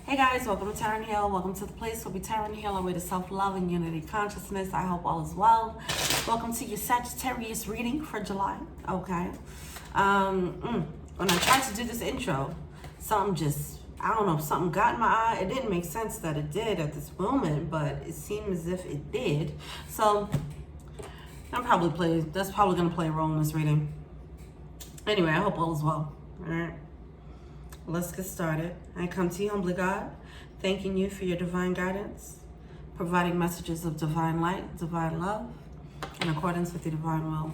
Hey guys, welcome to Tarot and Heal. Welcome to the place where we Tarot and Heal our way to self-love and unity consciousness. I hope all is well. Welcome to your Sagittarius reading for July. Okay. When I tried to do this intro, I don't know, something got in my eye. It didn't make sense that it did at this moment, but it seemed as if it did. So that's probably going to play a role in this reading. Anyway, I hope all is well. All right. Let's get started. I come to you, humbly God, thanking you for your divine guidance, providing messages of divine light, divine love, in accordance with your divine will.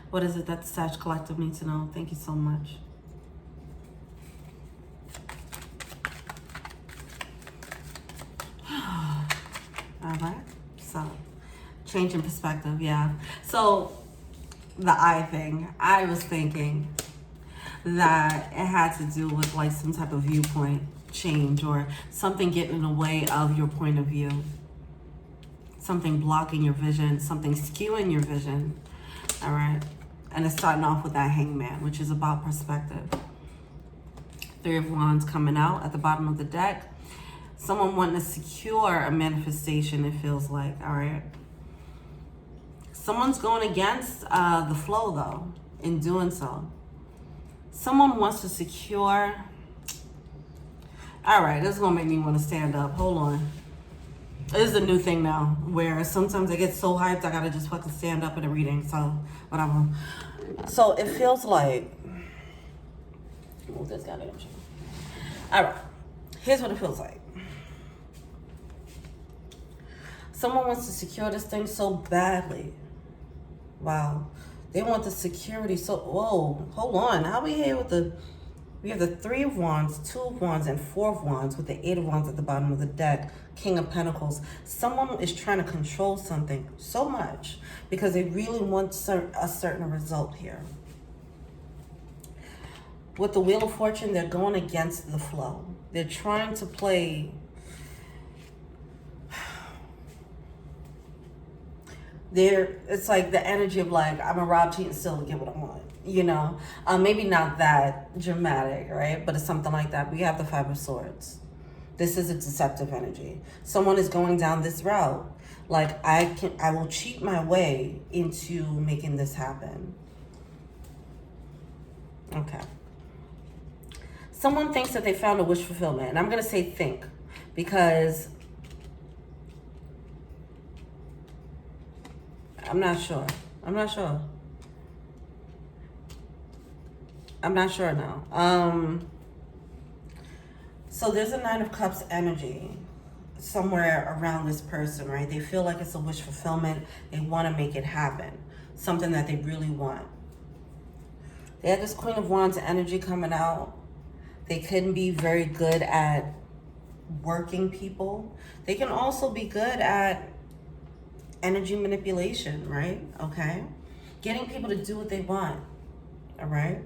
What is it that the Sag Collective needs to know? Thank you so much. All right. So, change in perspective, yeah. So, the eye thing, I was thinking that it had to do with like some type of viewpoint change or something getting in the way of your point of view, something blocking your vision, something skewing your vision. All right. And it's starting off with that Hangman, which is about perspective. Three of Wands coming out at the bottom of the deck. Someone wanting to secure a manifestation, it feels like. All right. Someone's going against the flow though in doing so. Someone wants to secure. All right, this is gonna make me want to stand up. Hold on. This is a new thing now where sometimes I get so hyped I gotta just fucking stand up in a reading. So whatever. So it feels like. Move this goddamn shit. All right. Here's what it feels like. Someone wants to secure this thing so badly. Wow. They want the security. So, whoa, hold on. How are we here with we have the Three of Wands, Two of Wands, and Four of Wands with the Eight of Wands at the bottom of the deck. King of Pentacles. Someone is trying to control something so much because they really want a certain result here. With the Wheel of Fortune, they're going against the flow. They're trying to play. It's like the energy of like, I'm a rob, cheat, and steal to get what I want, you know? Maybe not that dramatic, right? But it's something like that. We have the Five of Swords. This is a deceptive energy. Someone is going down this route. Like, I will cheat my way into making this happen. Okay. Someone thinks that they found a wish fulfillment. And I'm going to say think, because I'm not sure. I'm not sure now. So there's a Nine of Cups energy somewhere around this person, right? They feel like it's a wish fulfillment. They want to make it happen. Something that they really want. They have this Queen of Wands energy coming out. They can be very good at working people. They can also be good at energy manipulation, right? Okay. Getting people to do what they want. All right.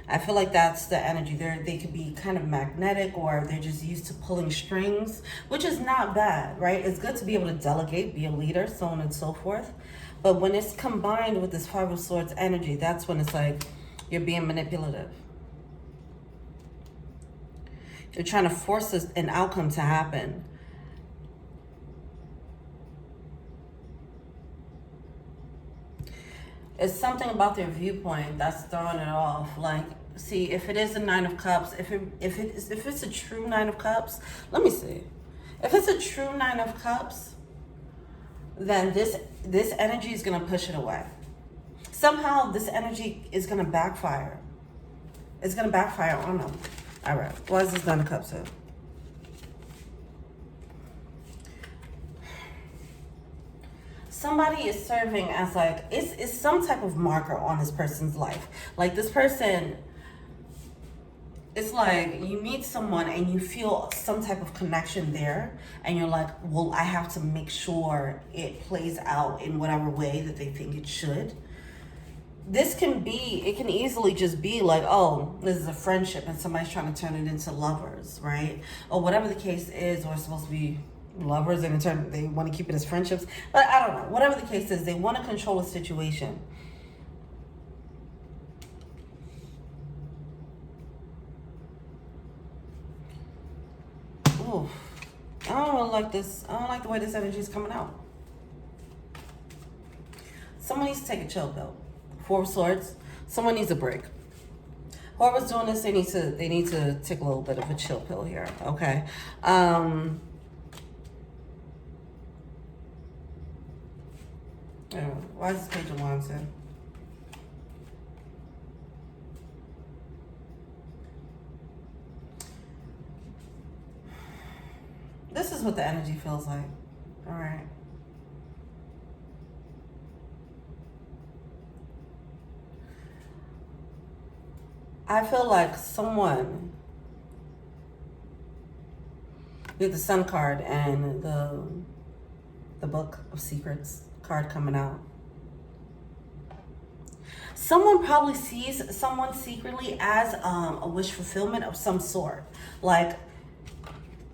I feel like that's the energy. They could be kind of magnetic, or they're just used to pulling strings, which is not bad, right? It's good to be able to delegate, be a leader, so on and so forth. But when it's combined with this Five of Swords energy, that's when it's like you're being manipulative. You're trying to force an outcome to happen. It's something about their viewpoint that's throwing it off. Like, see, if it is a Nine of Cups, if it's a true Nine of Cups, let me see. If it's a true Nine of Cups, then this energy is gonna push it away. Somehow this energy is gonna backfire. It's gonna backfire on them. All right, why is this Nine of Cups here? Somebody is serving as like, it's some type of marker on this person's life. Like this person, it's like you meet someone and you feel some type of connection there. And you're like, well, I have to make sure it plays out in whatever way that they think it should. It can easily just be like, oh, this is a friendship and somebody's trying to turn it into lovers, right? Or whatever the case is, or it's supposed to be lovers and in turn they want to keep it as friendships, but I don't know, whatever the case is, they want to control a situation. Oh, I don't really like this. I don't like the way this energy is coming out. Someone needs to take a chill pill. Four of Swords. Someone needs a break. Whoever's doing this, they need to take a little bit of a chill pill here. Okay. Yeah, why is this Page of Wands in? This is what the energy feels like. All right. I feel like someone with the Sun card and the Book of Secrets card coming out. Someone probably sees someone secretly as a wish fulfillment of some sort. Like,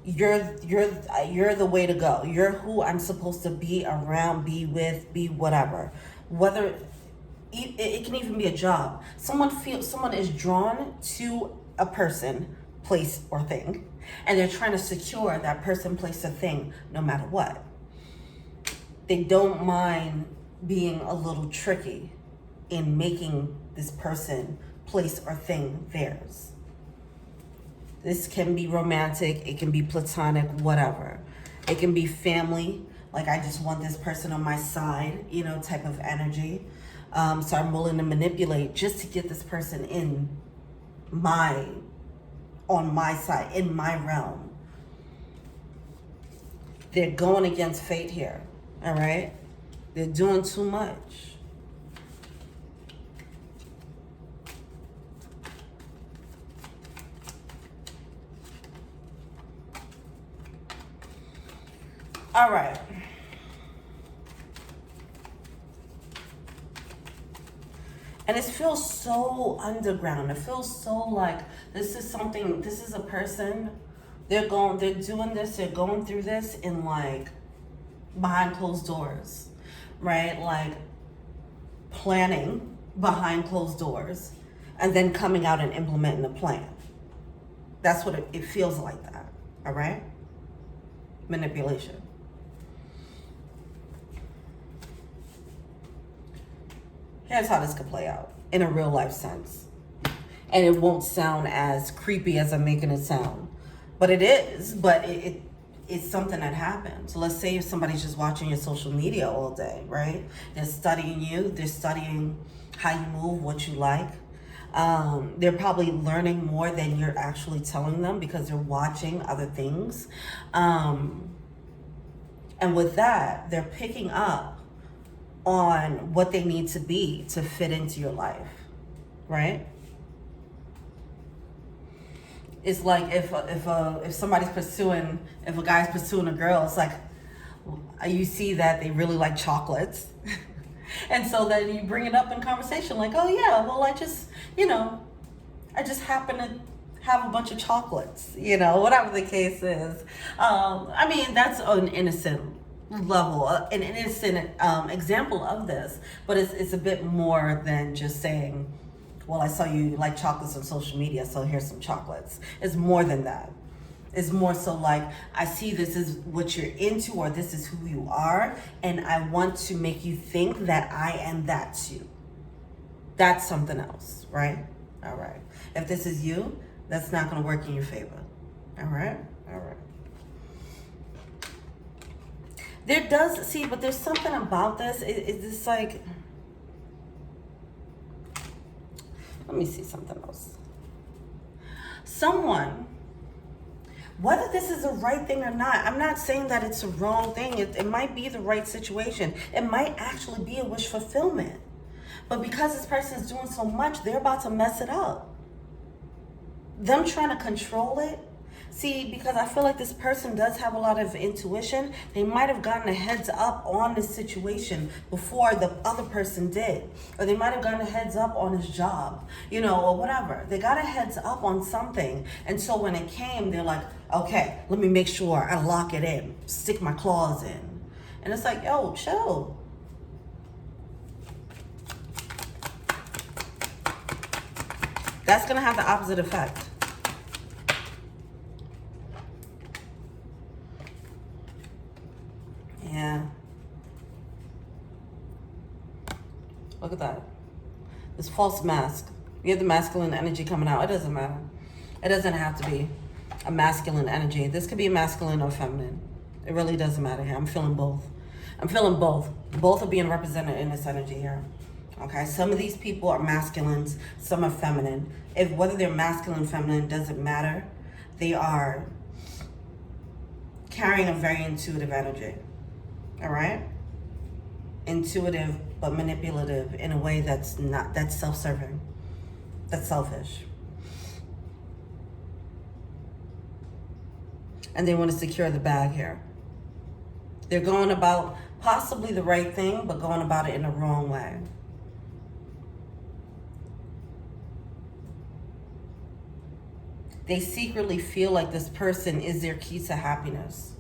you're the way to go. You're who I'm supposed to be around, be with, be whatever. Whether it can even be a job. Someone is drawn to a person, place, or thing, and they're trying to secure that person, place, or thing no matter what. They don't mind being a little tricky in making this person, place, or thing theirs. This can be romantic, it can be platonic, whatever. It can be family, like I just want this person on my side, you know, type of energy. So I'm willing to manipulate just to get this person on my side, in my realm. They're going against fate here, all right? They're doing too much. All right. And it feels so underground. It feels so like this is a person, they're doing this, they're going through this in like behind closed doors, right? Like planning behind closed doors and then coming out and implementing a plan. That's what it feels like that, all right? Manipulation. Here's how this could play out in a real life sense. And it won't sound as creepy as I'm making it sound. But it is, but it's something that happens. So let's say if somebody's just watching your social media all day, right? They're studying you, they're studying how you move, what you like. They're probably learning more than you're actually telling them because they're watching other things. And with that, they're picking up on what they need to be to fit into your life, right? It's like if somebody's pursuing, if a guy's pursuing a girl, it's like you see that they really like chocolates. And so then you bring it up in conversation like, oh yeah, well I just happen to have a bunch of chocolates, whatever the case is. I mean, that's an innocent level, an innocent example of this, but it's a bit more than just saying, well, I saw you like chocolates on social media, so here's some chocolates. It's more than that. It's more so like, I see this is what you're into, or this is who you are, and I want to make you think that I am that too. That's something else, right? All right. If this is you, that's not going to work in your favor. All right? All right. There does, see, but there's something about this. It's like, let me see something else. Someone, whether this is the right thing or not, I'm not saying that it's a wrong thing. It might be the right situation. It might actually be a wish fulfillment. But because this person is doing so much, they're about to mess it up. Them trying to control it. See, because I feel like this person does have a lot of intuition. They might have gotten a heads up on this situation before the other person did. Or they might have gotten a heads up on his job, or whatever. They got a heads up on something. And so when it came, they're like, okay, let me make sure I lock it in, stick my claws in. And it's like, yo, chill. That's going to have the opposite effect. Yeah. Look at that. This false mask. You have the masculine energy coming out. It doesn't matter. It doesn't have to be a masculine energy. This could be a masculine or feminine. It really doesn't matter here. I'm feeling both. I'm feeling both. Both are being represented in this energy here. Okay, some of these people are masculines, some are feminine. Whether they're masculine, feminine, doesn't matter. They are carrying a very intuitive energy. All right? Intuitive, but manipulative in a way that's self-serving. That's selfish. And they want to secure the bag here. They're going about possibly the right thing, but going about it in the wrong way. They secretly feel like this person is their key to happiness.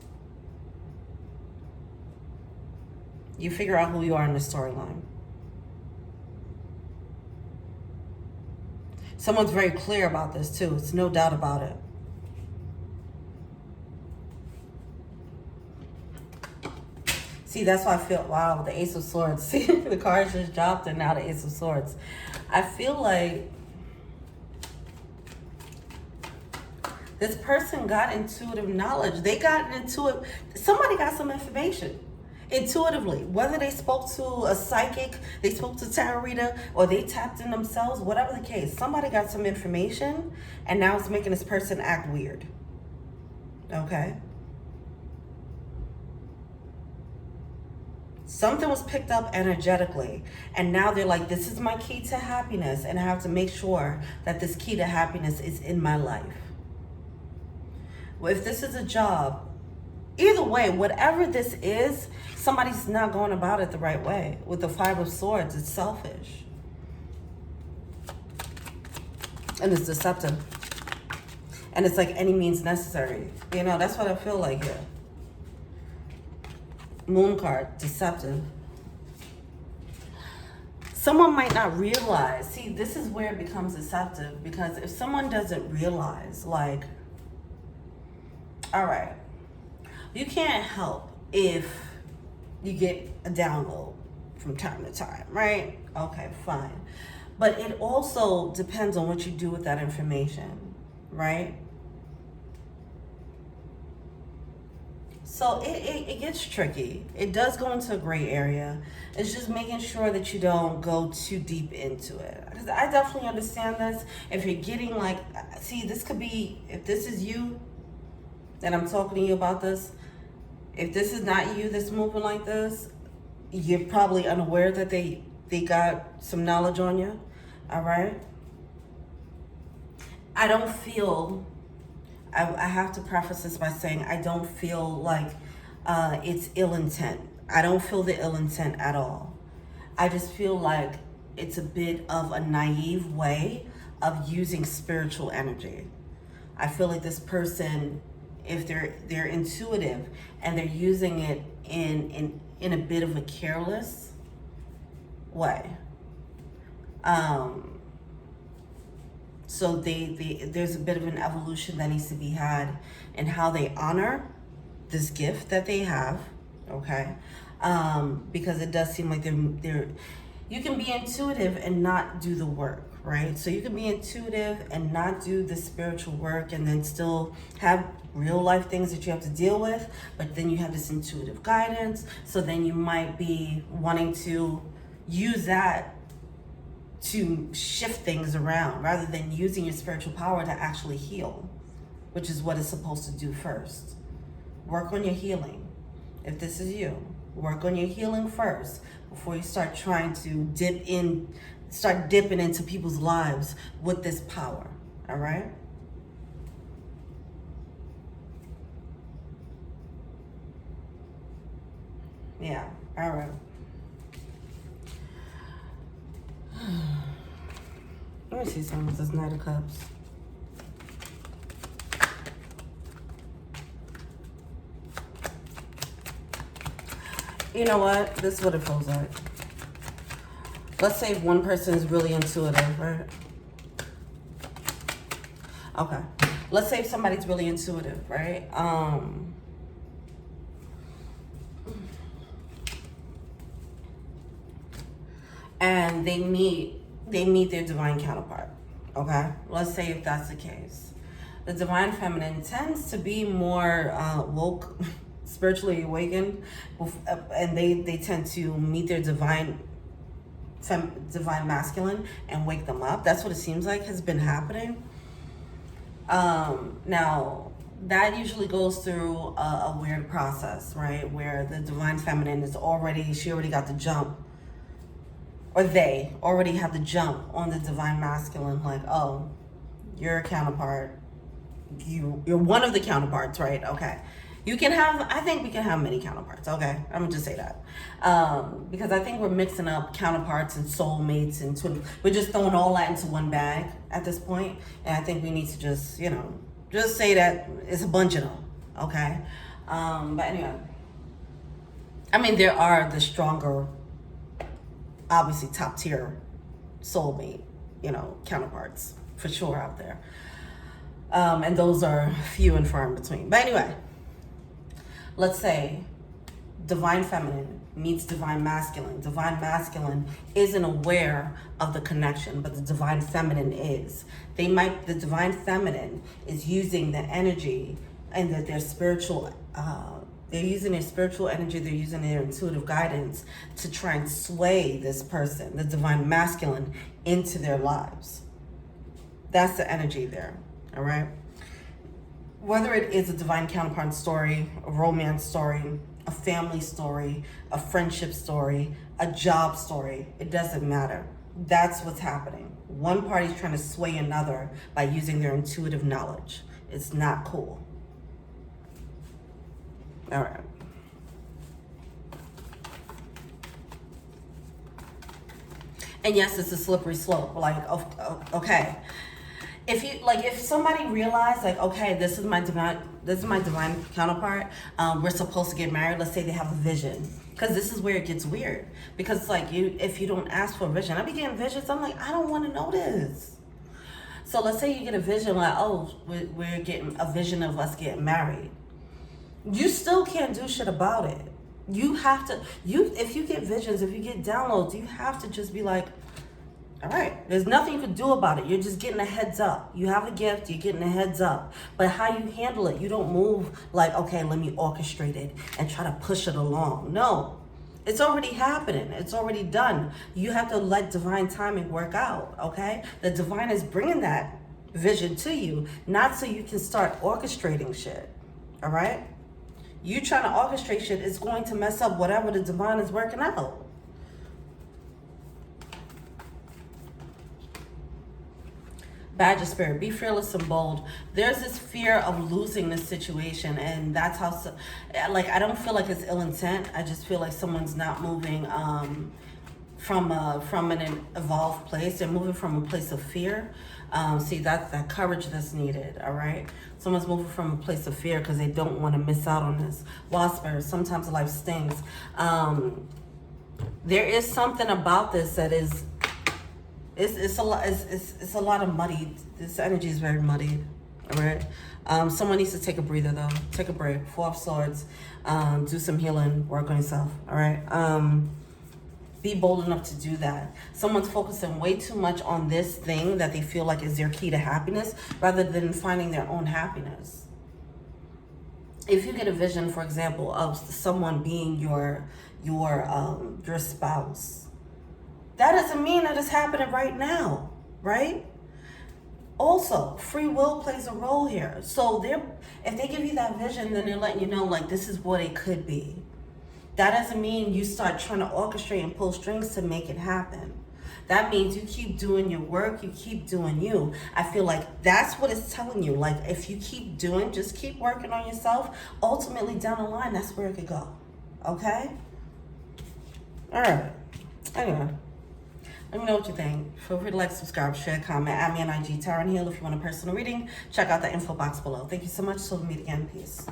You figure out who you are in the storyline. Someone's very clear about this too. It's no doubt about it. See, that's why I feel, wow, the Ace of Swords. See, the cards just dropped and now the Ace of Swords. I feel like this person got intuitive knowledge. They got intuitive, somebody got some information intuitively. Whether they spoke to a psychic, they spoke to tarot reader, or they tapped in themselves, whatever the case, somebody got some information and now it's making this person act weird. Okay? Something was picked up energetically, and now they're like, this is my key to happiness, and I have to make sure that this key to happiness is in my life. Well, if this is a job, either way, whatever this is, somebody's not going about it the right way. With the Five of Swords, it's selfish. And it's deceptive. And it's like any means necessary. You know, that's what I feel like here. Moon card, deceptive. Someone might not realize. See, this is where it becomes deceptive, because if someone doesn't realize, like, all right, you can't help if you get a download from time to time, right? Okay, fine. But it also depends on what you do with that information, right? So it gets tricky. It does go into a gray area. It's just making sure that you don't go too deep into it. Because I definitely understand this. If you're getting like, see, this could be, if this is you, and I'm talking to you about this, if this is not you that's moving like this, you're probably unaware that they got some knowledge on you, all right? I don't feel, I have to preface this by saying I don't feel like it's ill intent. I don't feel the ill intent at all. I just feel like it's a bit of a naive way of using spiritual energy. I feel like this person, if they're intuitive and they're using it in a bit of a careless way, so there's a bit of an evolution that needs to be had in how they honor this gift that they have, okay? Because it does seem like you can be intuitive and not do the work, right? So you can be intuitive and not do the spiritual work and then still have real life things that you have to deal with, but then you have this intuitive guidance. So then you might be wanting to use that to shift things around rather than using your spiritual power to actually heal, which is what it's supposed to do first. Work on your healing. If this is you, work on your healing first before you start trying to start dipping into people's lives with this power, all right? Yeah, all right. Let me see something with this Knight of Cups. You know what? This is what it feels like. Let's say one person is really intuitive, right? Okay. Let's say if somebody's really intuitive, right? and they meet their divine counterpart. Okay, let's say if that's the case, the divine feminine tends to be more woke, spiritually awakened, and they tend to meet their divine masculine and wake them up. That's what it seems like has been happening. Now that usually goes through a weird process, right? Where the divine feminine she already got the jump, or they already have the jump on the divine masculine, like, oh, you're a counterpart. You're one of the counterparts, right? Okay. I think we can have many counterparts, okay? I'm gonna just say that. Because I think we're mixing up counterparts and soulmates and twin. We're just throwing all that into one bag at this point. And I think we need to just, just say that it's a bunch of them, okay? But anyway, I mean, there are the stronger, obviously top tier soulmate, counterparts for sure out there. And those are few and far in between. But anyway, let's say divine feminine meets divine masculine. Divine masculine isn't aware of the connection, but the divine feminine is. The divine feminine is using the energy and their spiritual, they're using their spiritual energy, they're using their intuitive guidance to try and sway this person, the divine masculine, into their lives. That's the energy there, all right? Whether it is a divine counterpart story, a romance story, a family story, a friendship story, a job story, it doesn't matter. That's what's happening. One party's trying to sway another by using their intuitive knowledge. It's not cool. All right. And yes, it's a slippery slope. Like, okay. If somebody realized, like, okay, this is my divine counterpart, we're supposed to get married, let's say they have a vision, because this is where it gets weird, because it's like, if you don't ask for a vision, I be getting visions, I'm like, I don't want to know this. So let's say you get a vision, like, oh, we're getting a vision of us getting married. You still can't do shit about it. You have to, if you get visions, if you get downloads, you have to just be like, all right, there's nothing you can do about it. You're just getting a heads up. You have a gift, you're getting a heads up. But how you handle it, you don't move like, okay, let me orchestrate it and try to push it along. No, it's already happening. It's already done. You have to let divine timing work out, okay? The divine is bringing that vision to you, not so you can start orchestrating shit, all right? You trying to orchestrate shit is going to mess up whatever the divine is working out. Badger spirit, be fearless and bold. There's this fear of losing this situation, and that's how, I don't feel like it's ill intent. I just feel like someone's not moving from an evolved place. They're moving from a place of fear. See, that's that courage that's needed, all right? Someone's moving from a place of fear because they don't want to miss out on this. Wild spirit, sometimes life stings. There is something about this that is, it's a lot of muddy. This energy is very muddy, all right? Someone needs to take a breather though. Take a break. 4 of Swords. Do some healing. Work on yourself, all right? Be bold enough to do that. Someone's focusing way too much on this thing that they feel like is their key to happiness rather than finding their own happiness. If you get a vision, for example, of someone being your spouse, that doesn't mean that it's happening right now, right? Also, free will plays a role here. So if they give you that vision, then they're letting you know, like, this is what it could be. That doesn't mean you start trying to orchestrate and pull strings to make it happen. That means you keep doing your work, you keep doing you. I feel like that's what it's telling you. Like, if you keep doing, just keep working on yourself, ultimately down the line, that's where it could go. Okay? All right. Anyway, let me know what you think. Feel free to like, subscribe, share, comment. Add me on IG, Taryn Hill, if you want a personal reading. Check out the info box below. Thank you so much. Till we meet again. Peace.